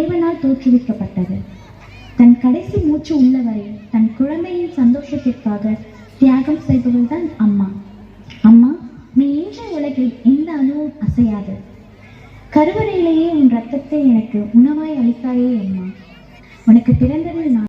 இறைவனால் தோற்றுவிக்கப்பட்டது. தன் கடைசி மூச்சு உள்ளவரை தன் குழந்தையின் சந்தோஷத்திற்காக தியாகம் செய்பவள்தான் அம்மா. அம்மா, நீ இன்றைய உலகில் எந்த அணுவும் அசையாது. கருவறையிலேயே உன் ரத்தத்தை எனக்கு உணவாய் அளித்தாயே அம்மா. உனக்கு பிறந்ததில் நான்